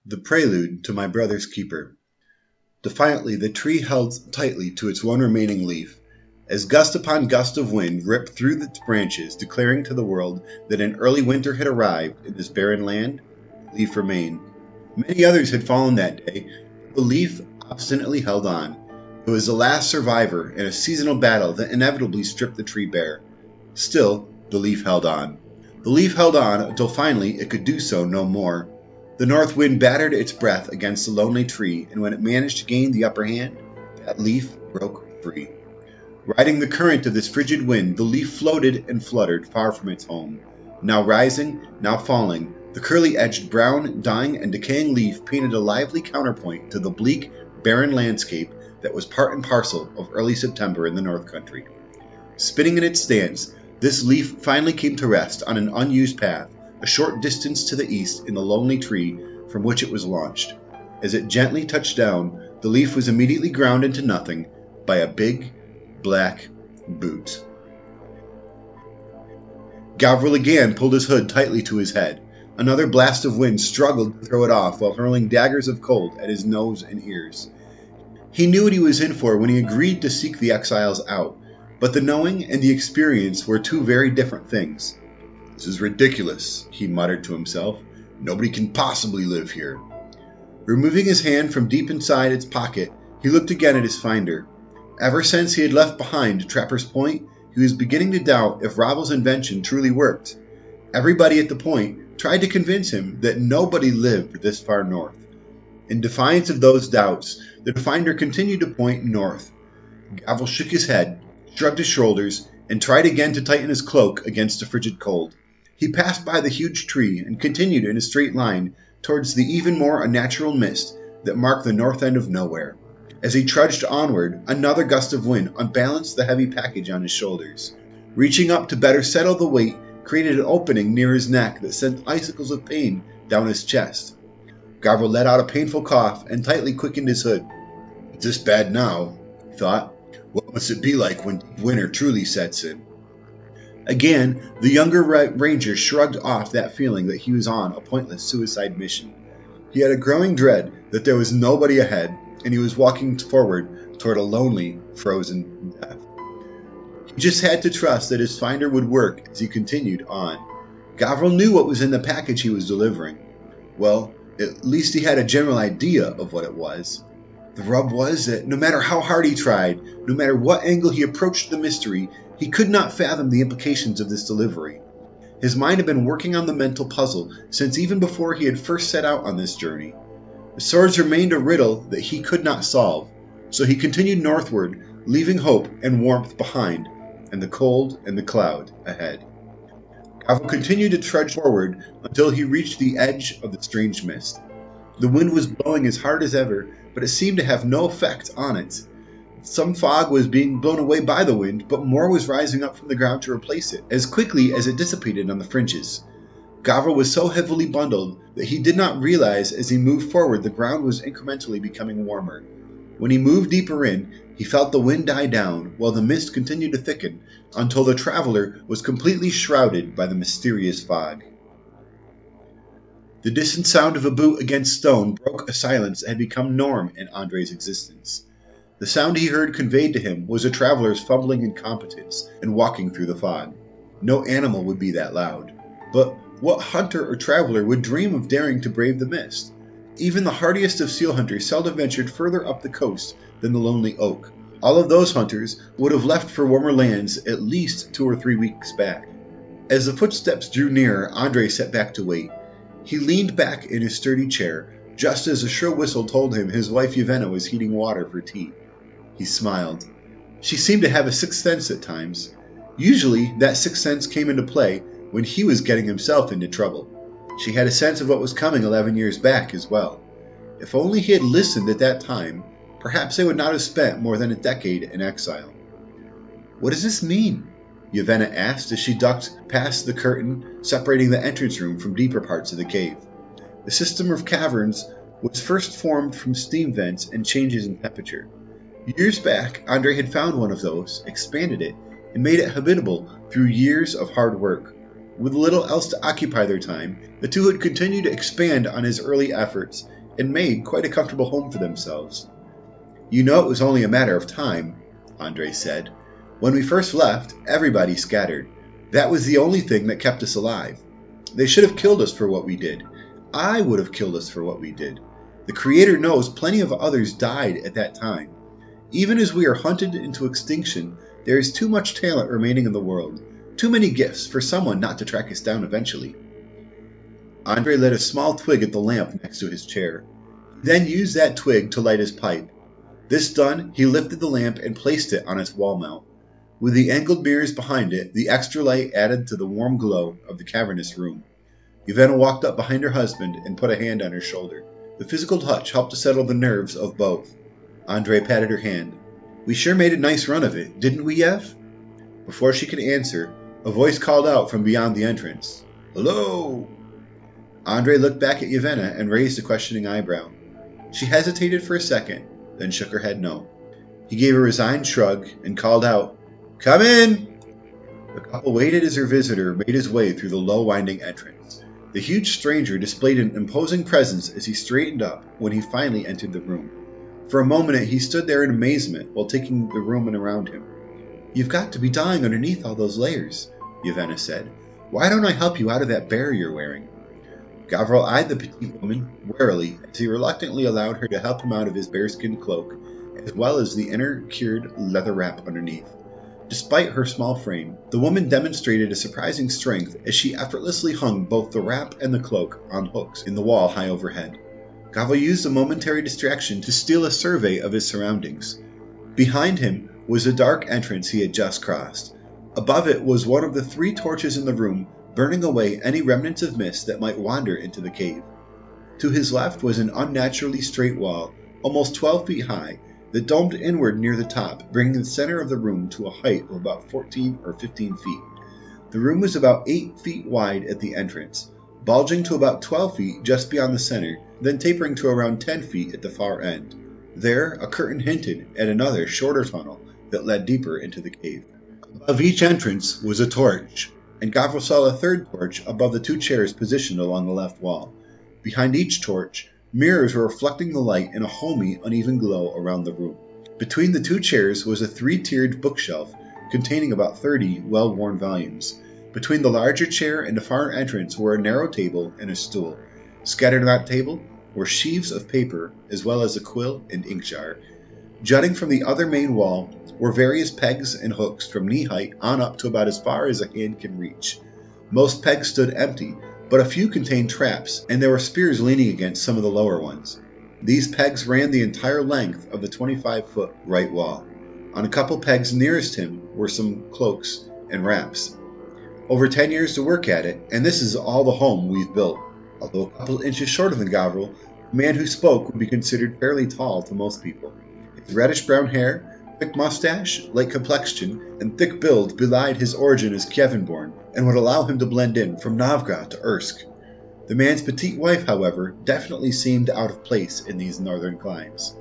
The Prelude to My Brother's Keeper. Defiantly the tree held tightly to its one remaining leaf, as gust upon gust of wind ripped through its branches, declaring to the world that an early winter had arrived in this barren land. The leaf remained. Many others had fallen that day, but the leaf obstinately held on. It was the last survivor in a seasonal battle that inevitably stripped the tree bare. Still, the leaf held on. The leaf held on until finally it could do so no more. The north wind battered its breath against the lonely tree, and when it managed to gain the upper hand, that leaf broke free. Riding the current of this frigid wind, the leaf floated and fluttered far from its home. Now rising, now falling, the curly-edged brown, dying, and decaying leaf painted a lively counterpoint to the bleak, barren landscape that was part and parcel of early September in the North Country. Spinning in its stance, this leaf finally came to rest on an unused path, a short distance to the east in the lonely tree from which it was launched. As it gently touched down, the leaf was immediately ground into nothing by a big, black boot. Gavriel again pulled his hood tightly to his head. Another blast of wind struggled to throw it off while hurling daggers of cold at his nose and ears. He knew what he was in for when he agreed to seek the exiles out, but the knowing and the experience were two very different things. "This is ridiculous," he muttered to himself. "Nobody can possibly live here." Removing his hand from deep inside its pocket, he looked again at his finder. Ever since he had left behind Trapper's Point, he was beginning to doubt if Ravel's invention truly worked. Everybody at the point tried to convince him that nobody lived this far north. In defiance of those doubts, the finder continued to point north. Gavriel shook his head, shrugged his shoulders, and tried again to tighten his cloak against the frigid cold. He passed by the huge tree and continued in a straight line towards the even more unnatural mist that marked the north end of nowhere. As he trudged onward, another gust of wind unbalanced the heavy package on his shoulders. Reaching up to better settle the weight created an opening near his neck that sent icicles of pain down his chest. Gavriel let out a painful cough and tightly quickened his hood. "It's this bad now," he thought. "What must it be like when winter truly sets in?" Again, the younger ranger shrugged off that feeling that he was on a pointless suicide mission. He had a growing dread that there was nobody ahead, and he was walking forward toward a lonely, frozen death. He just had to trust that his finder would work as he continued on. Gavriel knew what was in the package he was delivering. Well, at least he had a general idea of what it was. The rub was that no matter how hard he tried, no matter what angle he approached the mystery, he could not fathom the implications of this delivery. His mind had been working on the mental puzzle since even before he had first set out on this journey. The swords remained a riddle that he could not solve, so he continued northward, leaving hope and warmth behind, and the cold and the cloud ahead. Gavriel continued to trudge forward until he reached the edge of the strange mist. The wind was blowing as hard as ever, but it seemed to have no effect on it. Some fog was being blown away by the wind, but more was rising up from the ground to replace it, as quickly as it dissipated on the fringes. Gavriel was so heavily bundled that he did not realize as he moved forward the ground was incrementally becoming warmer. When he moved deeper in, he felt the wind die down, while the mist continued to thicken, until the traveler was completely shrouded by the mysterious fog. The distant sound of a boot against stone broke a silence that had become norm in Andre's existence. The sound he heard conveyed to him was a traveler's fumbling incompetence and walking through the fog. No animal would be that loud. But what hunter or traveler would dream of daring to brave the mist? Even the hardiest of seal hunters seldom ventured further up the coast than the lonely oak. All of those hunters would have left for warmer lands at least 2 or 3 weeks back. As the footsteps drew nearer, Andre sat back to wait. He leaned back in his sturdy chair, just as a shrill whistle told him his wife Yevena was heating water for tea. He smiled. She seemed to have a sixth sense at times. Usually, that sixth sense came into play when he was getting himself into trouble. She had a sense of what was coming 11 years back as well. If only he had listened at that time, perhaps they would not have spent more than a decade in exile. "What does this mean?" Yevena asked as she ducked past the curtain separating the entrance room from deeper parts of the cave. The system of caverns was first formed from steam vents and changes in temperature. Years back, Andre had found one of those, expanded it, and made it habitable through years of hard work. With little else to occupy their time, the two had continued to expand on his early efforts, and made quite a comfortable home for themselves. "You know it was only a matter of time," Andre said. "When we first left, everybody scattered. That was the only thing that kept us alive. They should have killed us for what we did. I would have killed us for what we did. The Creator knows plenty of others died at that time. Even as we are hunted into extinction, there is too much talent remaining in the world, too many gifts for someone not to track us down eventually." Andre lit a small twig at the lamp next to his chair. He then used that twig to light his pipe. This done, he lifted the lamp and placed it on its wall mount. With the angled mirrors behind it, the extra light added to the warm glow of the cavernous room. Yvonne walked up behind her husband and put a hand on her shoulder. The physical touch helped to settle the nerves of both. Andre patted her hand. "We sure made a nice run of it, didn't we, Yev?" Before she could answer, a voice called out from beyond the entrance. "Hello!" Andre looked back at Yvonne and raised a questioning eyebrow. She hesitated for a second, then shook her head no. He gave a resigned shrug and called out, "Come in!" The couple waited as their visitor made his way through the low winding entrance. The huge stranger displayed an imposing presence as he straightened up when he finally entered the room. For a moment he stood there in amazement while taking the room around him. "You've got to be dying underneath all those layers," Yvonne said. "Why don't I help you out of that bear you're wearing?" Gavriel eyed the petite woman warily as he reluctantly allowed her to help him out of his bearskin cloak, as well as the inner cured leather wrap underneath. Despite her small frame, the woman demonstrated a surprising strength as she effortlessly hung both the wrap and the cloak on hooks in the wall high overhead. Gavriel used a momentary distraction to steal a survey of his surroundings. Behind him was the dark entrance he had just crossed. Above it was one of the 3 torches in the room, burning away any remnants of mist that might wander into the cave. To his left was an unnaturally straight wall, almost 12 feet high, that domed inward near the top, bringing the center of the room to a height of about 14 or 15 feet. The room was about 8 feet wide at the entrance, bulging to about 12 feet just beyond the center, then tapering to around 10 feet at the far end. There, a curtain hinted at another, shorter tunnel that led deeper into the cave. Above each entrance was a torch, and Gavriel saw a third torch above the 2 chairs positioned along the left wall. Behind each torch, mirrors were reflecting the light in a homey, uneven glow around the room. Between the 2 chairs was a 3-tiered bookshelf containing about 30 well-worn volumes. Between the larger chair and the far entrance were a narrow table and a stool. Scattered on that table were sheaves of paper, as well as a quill and ink jar. Jutting from the other main wall were various pegs and hooks from knee-height on up to about as far as a hand can reach. Most pegs stood empty, but a few contained traps, and there were spears leaning against some of the lower ones. These pegs ran the entire length of the 25-foot right wall. On a couple pegs nearest him were some cloaks and wraps. Over 10 years to work at it, and this is all the home we've built. Although a couple inches shorter than Gavriel, the man who spoke would be considered fairly tall to most people. His reddish-brown hair, thick mustache, light complexion, and thick build belied his origin as Kievan-born, and would allow him to blend in from Novgorod to Ursk. The man's petite wife, however, definitely seemed out of place in these northern climes.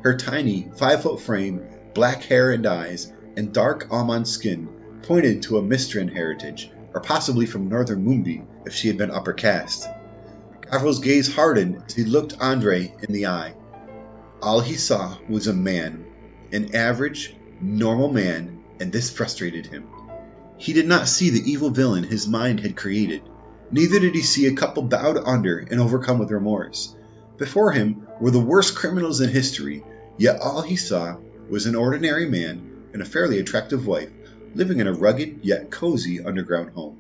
Her tiny, 5-foot frame, black hair and eyes, and dark almond skin pointed to a Mistran heritage, or possibly from northern Mumbi if she had been upper caste. Gavriel's gaze hardened as he looked Andre in the eye. All he saw was a man, an average, normal man, and this frustrated him. He did not see the evil villain his mind had created. Neither did he see a couple bowed under and overcome with remorse. Before him were the worst criminals in history, yet all he saw was an ordinary man and a fairly attractive wife living in a rugged yet cozy underground home.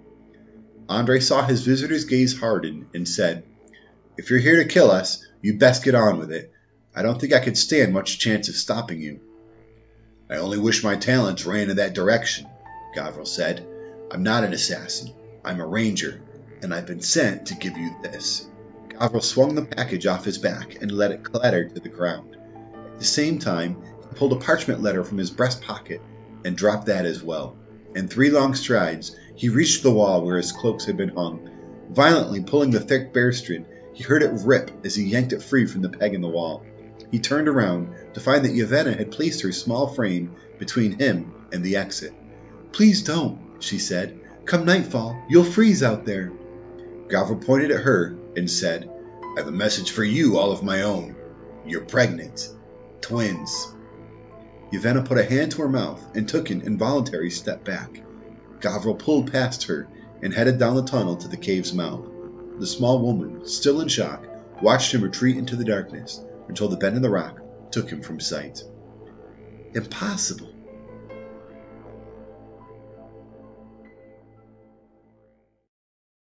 Andre saw his visitor's gaze harden and said, "If you're here to kill us, you best get on with it. I don't think I could stand much chance of stopping you." "I only wish my talents ran in that direction," Gavriel said. "I'm not an assassin. I'm a ranger, and I've been sent to give you this." Gavriel swung the package off his back and let it clatter to the ground. At the same time, he pulled a parchment letter from his breast pocket and dropped that as well. In 3 long strides, he reached the wall where his cloaks had been hung. Violently pulling the thick bearskin, he heard it rip as he yanked it free from the peg in the wall. He turned around to find that Yvonne had placed her small frame between him and the exit. "Please don't," she said. "Come nightfall, you'll freeze out there." Gavriel pointed at her and said, I have a message for you all of my own. You're pregnant. Twins. Yvonne put a hand to her mouth and took an involuntary step back. Gavril pulled past her and headed down the tunnel to the cave's mouth. The small woman, still in shock, watched him retreat into the darkness until the bend in the rock took him from sight. Impossible.